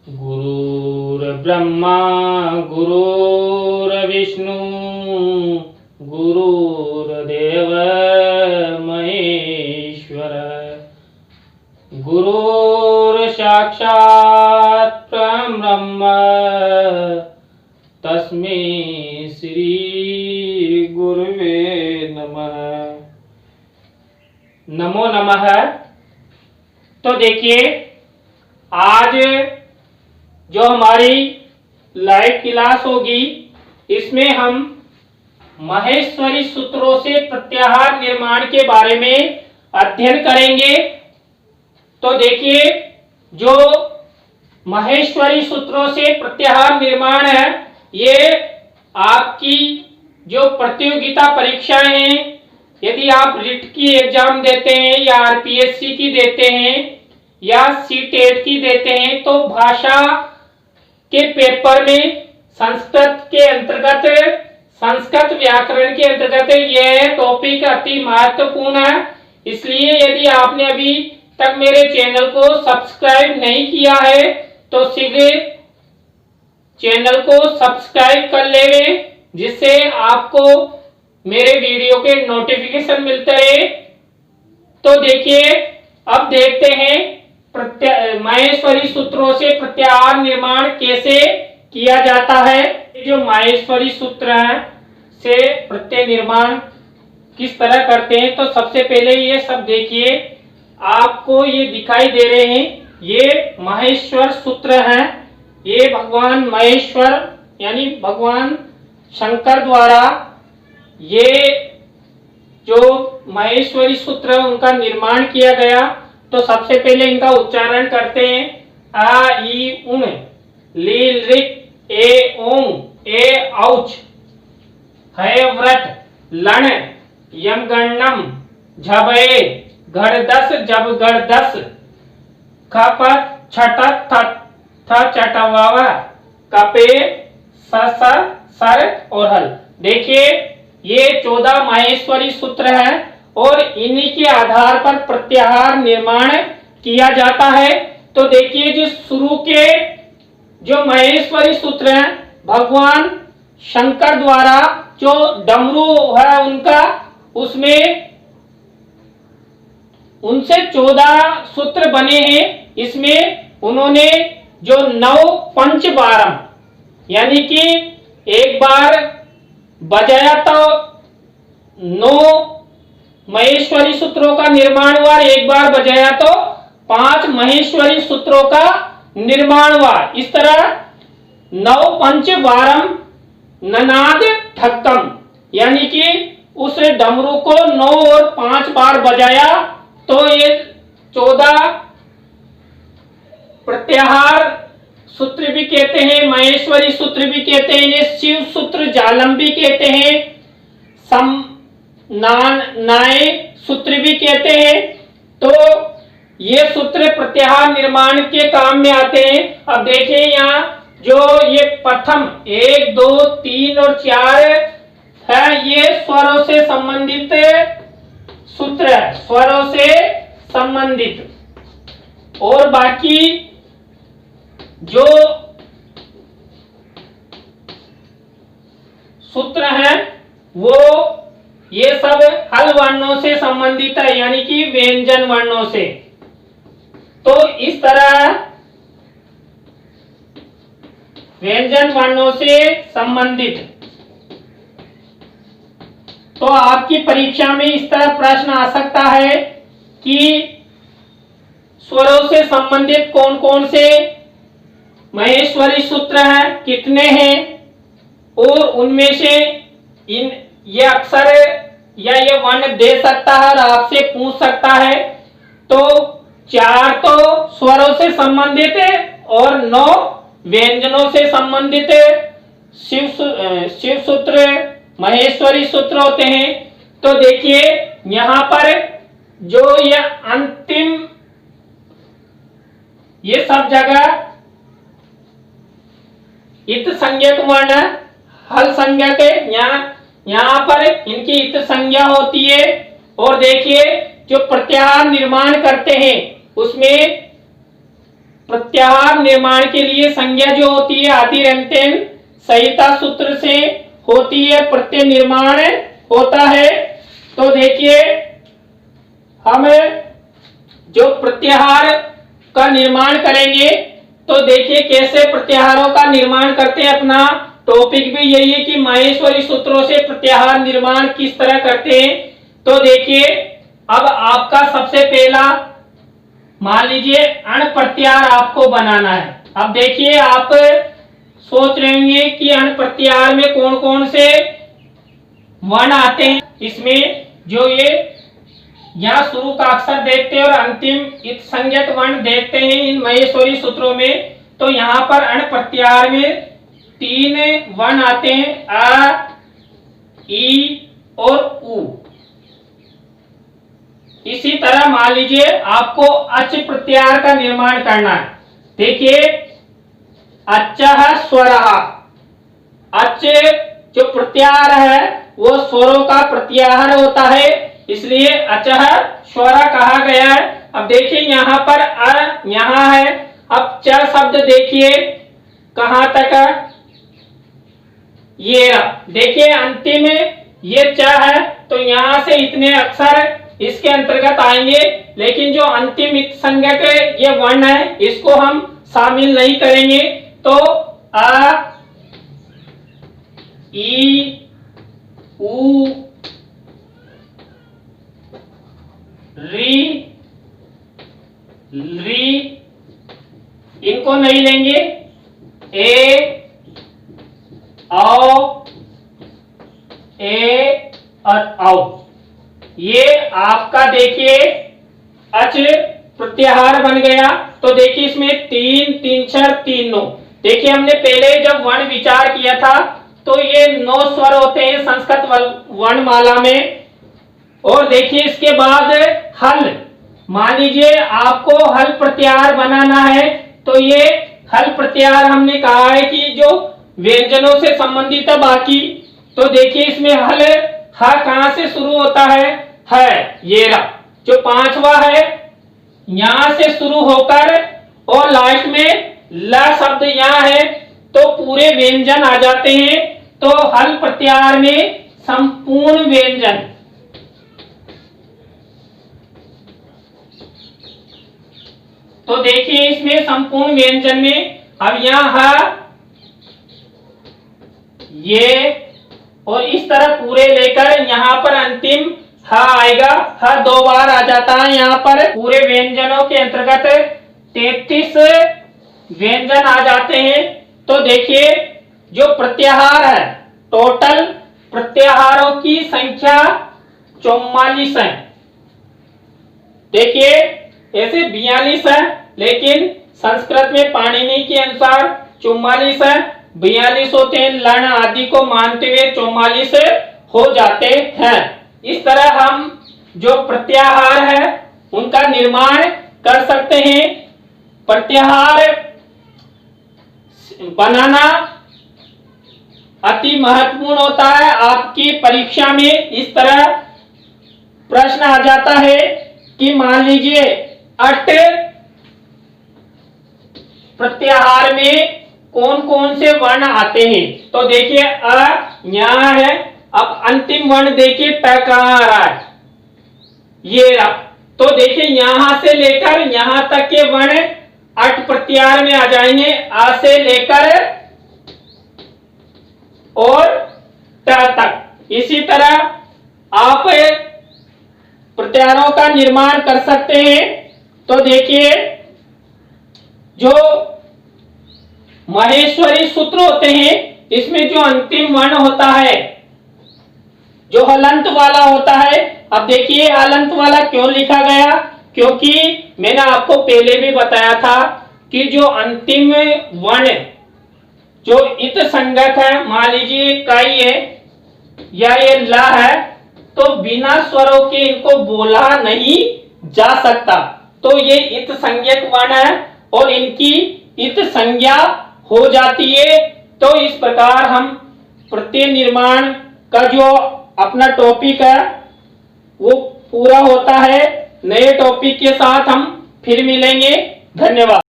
गुरुर्ब्रह्मा गुरुर्विष्णु गुरुर्देव महेश्वर गुरुर्साक्षात् परब्रह्म तस्मै श्री गुरुवे नमः। नमो नमः। तो देखिए, आज जो हमारी लाइव क्लास होगी इसमें हम माहेश्वरी सूत्रों से प्रत्याहार निर्माण के बारे में अध्ययन करेंगे। तो देखिए, जो माहेश्वरी सूत्रों से प्रत्याहार निर्माण है, ये आपकी जो प्रतियोगिता परीक्षाएं हैं, यदि आप रिट की एग्जाम देते हैं या आरपीएससी की देते हैं या सीटेट की देते हैं, तो भाषा के पेपर में संस्कृत के अंतर्गत, संस्कृत व्याकरण के अंतर्गत यह टॉपिक अति महत्वपूर्ण है। इसलिए यदि आपने अभी तक मेरे चैनल को सब्सक्राइब नहीं किया है तो शीघ्र चैनल को सब्सक्राइब कर लें, जिससे आपको मेरे वीडियो के नोटिफिकेशन मिलते रहे। तो देखिए, अब देखते हैं माहेश्वरी सूत्रों से प्रत्याहार निर्माण कैसे किया जाता है। जो माहेश्वरी सूत्र है से प्रत्यय निर्माण किस तरह करते हैं, तो सबसे पहले ये सब देखिए, आपको ये दिखाई दे रहे हैं, ये माहेश्वर सूत्र हैं। ये भगवान महेश्वर यानी भगवान शंकर द्वारा ये जो माहेश्वरी सूत्र उनका निर्माण किया गया। तो सबसे पहले इनका उच्चारण करते हैं। आ ई उन लील रिक ए ओंग ए औच है व्रत लण यम गणनम झबे घड़ दस जब गढ़ दस खप छट थ चटवावा कपे सर और हल। देखिए, ये 14 माहेश्वरी सूत्र है और इन्हीं के आधार पर प्रत्याहार निर्माण किया जाता है। तो देखिए, जो शुरू के जो माहेश्वरी सूत्र हैं, भगवान शंकर द्वारा जो डमरू है उनका, उसमें उनसे 14 सूत्र बने हैं। इसमें उन्होंने जो 9 पंचबारम यानी कि एक बार बजाया तो 9 महेश्वरी सूत्रों का निर्माण हुआ, एक बार बजाया तो 5 महेश्वरी सूत्रों का निर्माण हुआ। इस तरह 9 पंचबारम ननाद ठक्कम यानी कि उस डमरू को 9 और 5 बार बजाया तो ये 14 प्रत्याहार सूत्र भी कहते हैं, महेश्वरी सूत्र भी कहते हैं, इन्हें शिव सूत्र जालम भी कहते हैं, नाय सूत्र भी कहते हैं। तो ये सूत्र प्रत्याहार निर्माण के काम में आते हैं। अब देखिए, यहाँ जो ये प्रथम 1 2 3 और 4 है, ये स्वरों से संबंधित सूत्र है, स्वरों से संबंधित। और बाकी जो सूत्र हैं वो ये सब हल वर्णों से संबंधित है, यानी कि व्यंजन वर्णों से। तो इस तरह व्यंजन वर्णों से संबंधित। तो आपकी परीक्षा में इस तरह प्रश्न आ सकता है कि स्वरों से संबंधित कौन कौन से महेश्वरी सूत्र हैं, कितने हैं, और उनमें से ये अक्षर या ये वर्ण दे सकता है और आपसे पूछ सकता है। तो 4 तो स्वरों से संबंधित है और 9 व्यंजनों से संबंधित शिव सूत्र महेश्वरी सूत्र होते हैं। तो देखिए, यहाँ पर जो ये अंतिम, ये सब जगह इत संज्ञक वर्ण हल संज्ञक है, यहाँ पर इनकी इत संज्ञा होती है। और देखिए, जो प्रत्याहार निर्माण करते हैं उसमें प्रत्याहार निर्माण के लिए संज्ञा जो होती है आदि अंत्यन संहिता सूत्र से होती है, प्रत्यय निर्माण होता है। तो देखिए हम जो प्रत्याहार का निर्माण करेंगे तो देखिए कैसे प्रत्याहारों का निर्माण करते हैं। अपना टॉपिक भी यही है कि माहेश्वरी सूत्रों से प्रत्याहार निर्माण किस तरह करते हैं। तो देखिए अब आपका सबसे पहला मान लीजिए अण प्रत्याहार आपको बनाना है। अब देखिए आप सोच रहे होंगे कि अण प्रत्याहार में कौन कौन से वर्ण आते हैं। इसमें जो ये यहाँ शुरू का अक्षर देखते हैं और अंतिम इत संज्ञक वर्ण देखते हैं इन माहेश्वरी सूत्रों में। तो यहाँ पर अण प्रत्याहार में 3 वर्ण आते हैं, अ, ई और उ। इसी तरह मान लीजिए आपको अच प्रत्याहार का निर्माण करना है। देखिए अच्चः स्वरः, अच जो प्रत्याहार है वो स्वरों का प्रत्याहार होता है, इसलिए अचः स्वरः कहा गया है। अब देखिए यहाँ पर अ यहाँ है। अब च शब्द देखिए कहां तक है, ये देखिए अंतिम ये च है तो यहां से इतने अक्षर इसके अंतर्गत आएंगे, लेकिन जो अंतिम संज्ञक ये वर्ण है इसको हम शामिल नहीं करेंगे। तो अ, ई, उ, री, री इनको नहीं लेंगे। ए, औ, ए और औ ये आपका देखिए अच प्रत्याहार बन गया। तो देखिए इसमें 3 3 4 3 9। देखिए हमने पहले जब वर्ण विचार किया था तो ये 9 स्वर होते हैं संस्कृत वर्णमाला में। और देखिए इसके बाद हल, मान लीजिए आपको हल प्रत्याहार बनाना है तो ये हल प्रत्याहार हमने कहा है कि जो व्यंजनों से संबंधित है बाकी। तो देखिए इसमें हल ह कहां से शुरू होता है ये रहा जो 5वां है, यहां से शुरू होकर और लास्ट में ल शब्द यहां है तो पूरे व्यंजन आ जाते हैं। तो हल प्रत्याहार में संपूर्ण व्यंजन, तो देखिए इसमें संपूर्ण व्यंजन में अब यहां ह ये और इस तरह पूरे लेकर यहाँ पर अंतिम ह आएगा। ह 2 बार आ जाता है यहाँ पर। पूरे व्यंजनों के अंतर्गत 33 व्यंजन आ जाते हैं। तो देखिए जो प्रत्याहार है टोटल प्रत्याहारों की संख्या 44 है। देखिए ऐसे 42 है, लेकिन संस्कृत में पाणिनि के अनुसार 44 है, 42 होते हैं, लण आदि को मानते हुए 44 हो जाते हैं। इस तरह हम जो प्रत्याहार है उनका निर्माण कर सकते हैं। प्रत्याहार बनाना अति महत्वपूर्ण होता है। आपकी परीक्षा में इस तरह प्रश्न आ जाता है कि मान लीजिए अट प्रत्याहार में कौन कौन से वर्ण आते हैं। तो देखिए अ यहाँ है। अब अंतिम वर्ण देखिए ट कहाँ आ रहा है, ये रहा। तो देखिए यहां से लेकर यहां तक के वर्ण अट प्रत्याहार में आ जाएंगे, आ से लेकर और ट तक। इसी तरह आप प्रत्याहारों का निर्माण कर सकते हैं। तो देखिए जो माहेश्वरी सूत्र होते हैं इसमें जो अंतिम वर्ण होता है जो हलंत वाला होता है। अब देखिए हलंत वाला क्यों लिखा गया, क्योंकि मैंने आपको पहले भी बताया था कि जो अंतिम वर्ण जो इत संज्ञक है, मान लीजिए कई है या ये ला है, तो बिना स्वरों के इनको बोला नहीं जा सकता। तो ये इत संज्ञक वर्ण है और इनकी इत संज्ञा हो जाती है। तो इस प्रकार हम प्रत्यय निर्माण का जो अपना टॉपिक है वो पूरा होता है। नए टॉपिक के साथ हम फिर मिलेंगे। धन्यवाद।